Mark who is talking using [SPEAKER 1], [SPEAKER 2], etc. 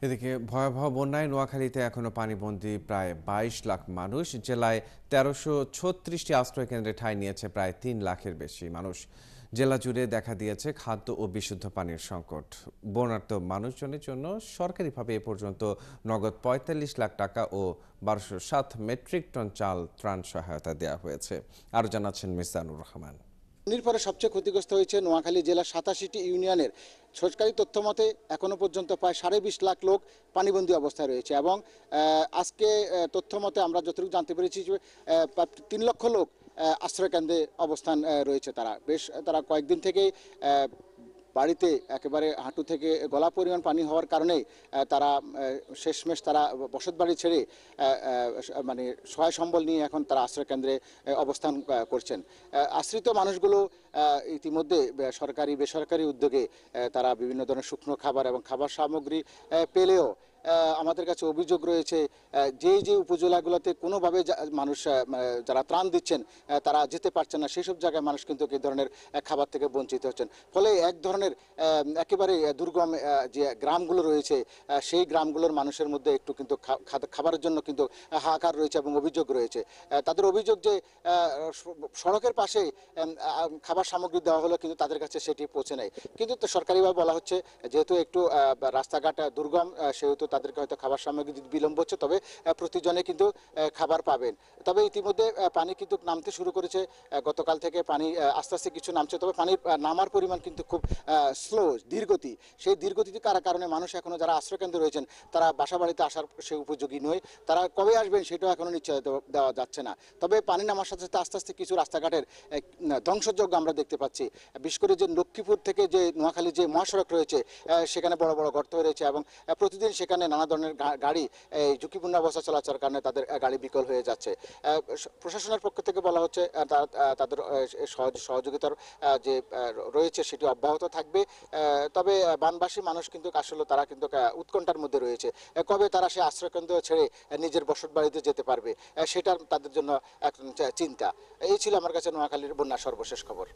[SPEAKER 1] এদিকে ভয়াবহ বন্যায় নোয়াখালীতে এখনো পানিবন্দী প্রায় ২২ লাখ মানুষ। জেলায় ১৩৩৬টি আশ্রয়কেন্দ্রে ঠাঁই নিয়েছে প্রায় ৩ লাখের বেশি মানুষ। জেলা জুড়ে দেখা দিয়েছে খাদ্য ও বিশুদ্ধ পানির সংকট। বন্যার্ত মানুষজনের জন্য সরকারিভাবে এ পর্যন্ত নগদ ৪৫ লাখ টাকা ও ১২০৭ মেট্রিক টন চাল ত্রাণ সহায়তা দেওয়া হয়েছে। আরও জানাচ্ছেন মিজানুর রহমান।
[SPEAKER 2] বন্যার পরে সবচেয়ে ক্ষতিগ্রস্ত হয়েছে নোয়াখালী জেলার ৮৭টি ইউনিয়নের। সরকারি তথ্য মতে এখনো পর্যন্ত প্রায় ২.৫ লাখ লোক পানিবন্দী অবস্থায় রয়েছে এবং আজকে তথ্য মতে আমরা যতটুকু জানতে পেরেছি যে প্রায় ৩ লক্ষ লোক আশ্রয়কেন্দ্রে অবস্থান রয়েছে। তারা কয়েকদিন থেকেই বাড়িতে একেবারে হাঁটু থেকে গলা পরিমাণ পানি হওয়ার কারণেই তারা শেষমেশ তারা বসতবাড়ি ছেড়ে মানে সহায় সম্বল নিয়ে এখন তারা আশ্রয়কেন্দ্রে অবস্থান করছেন। আশ্রিত মানুষগুলো ইতিমধ্যে সরকারি বেসরকারি উদ্যোগে তারা বিভিন্ন ধরনের শুকনো খাবার এবং খাবার সামগ্রী পেলেও আমাদের কাছে অভিযোগ রয়েছে যে উপজেলাগুলোতে কোনোভাবে মানুষ যারা ত্রাণ দিচ্ছেন তারা যেতে পারছেন না, সেই সব জায়গায় মানুষ কিন্তু এই ধরনের খাবার থেকে বঞ্চিত হচ্ছেন। ফলে এক ধরনের একেবারে দুর্গম যে গ্রামগুলো রয়েছে সেই গ্রামগুলোর মানুষের মধ্যে একটু কিন্তু খাবারের জন্য কিন্তু হাহাকার রয়েছে এবং অভিযোগ রয়েছে। তাদের অভিযোগ যে সড়কের পাশে খাবার সামগ্রী দেওয়া হলো কিন্তু তাদের কাছে সেটি পৌঁছে নেয়। কিন্তু সরকারিভাবে বলা হচ্ছে যেহেতু একটু রাস্তাঘাট দুর্গম সেহেতু তাদেরকে হয়তো খাবার সামগ্রী দিতে বিলম্ব হচ্ছে, তবে প্রতিজনে কিন্তু খাবার পাবেন। তবে ইতিমধ্যে পানি কিন্তু নামতে শুরু করেছে। গতকাল থেকে পানি আস্তে আস্তে কিছু নামছে, তবে পানির নামার পরিমাণ কিন্তু খুব স্লো, ধীরগতি। সেই ধীরগতিতে কারণে মানুষ এখনো যারা আশ্রয়কেন্দ্রে রয়েছেন তারা বাসা বাড়িতে আসার সে উপযোগী নয়। তারা কবে আসবেন সেটাও এখনো নিশ্চয়তা দেওয়া যাচ্ছে না। তবে পানি নামার সাথে সাথে আস্তে আস্তে কিছু রাস্তাঘাটের ধ্বংসযজ্ঞ আমরা দেখতে পাচ্ছি। বিশেষ করে যে লক্ষ্মীপুর থেকে যে নোয়াখালী যে মহাসড়ক রয়েছে সেখানে বড় বড় গর্ত রয়েছে এবং প্রতিদিন সেখানে নানা ধরনের গাড়ি ঝুঁকিপূর্ণ অবস্থা চলাচলের কারণে তাদের গাড়ি বিকল হয়ে যাচ্ছে। প্রশাসনের পক্ষ থেকে বলা হচ্ছে তাদের সহযোগিতার যে রয়েছে সেটি অব্যাহত থাকবে। তবে বানবাসী মানুষ কিন্তু আসলে তারা কিন্তু উৎকণ্ঠার মধ্যে রয়েছে, কবে তারা সেই আশ্রয়কেন্দ্র ছেড়ে নিজের বসত বাড়িতে যেতে পারবে সেটা তাদের জন্য এক চিন্তা। এই ছিল আমার কাছে নোয়াখালীর বন্যার সর্বশেষ খবর।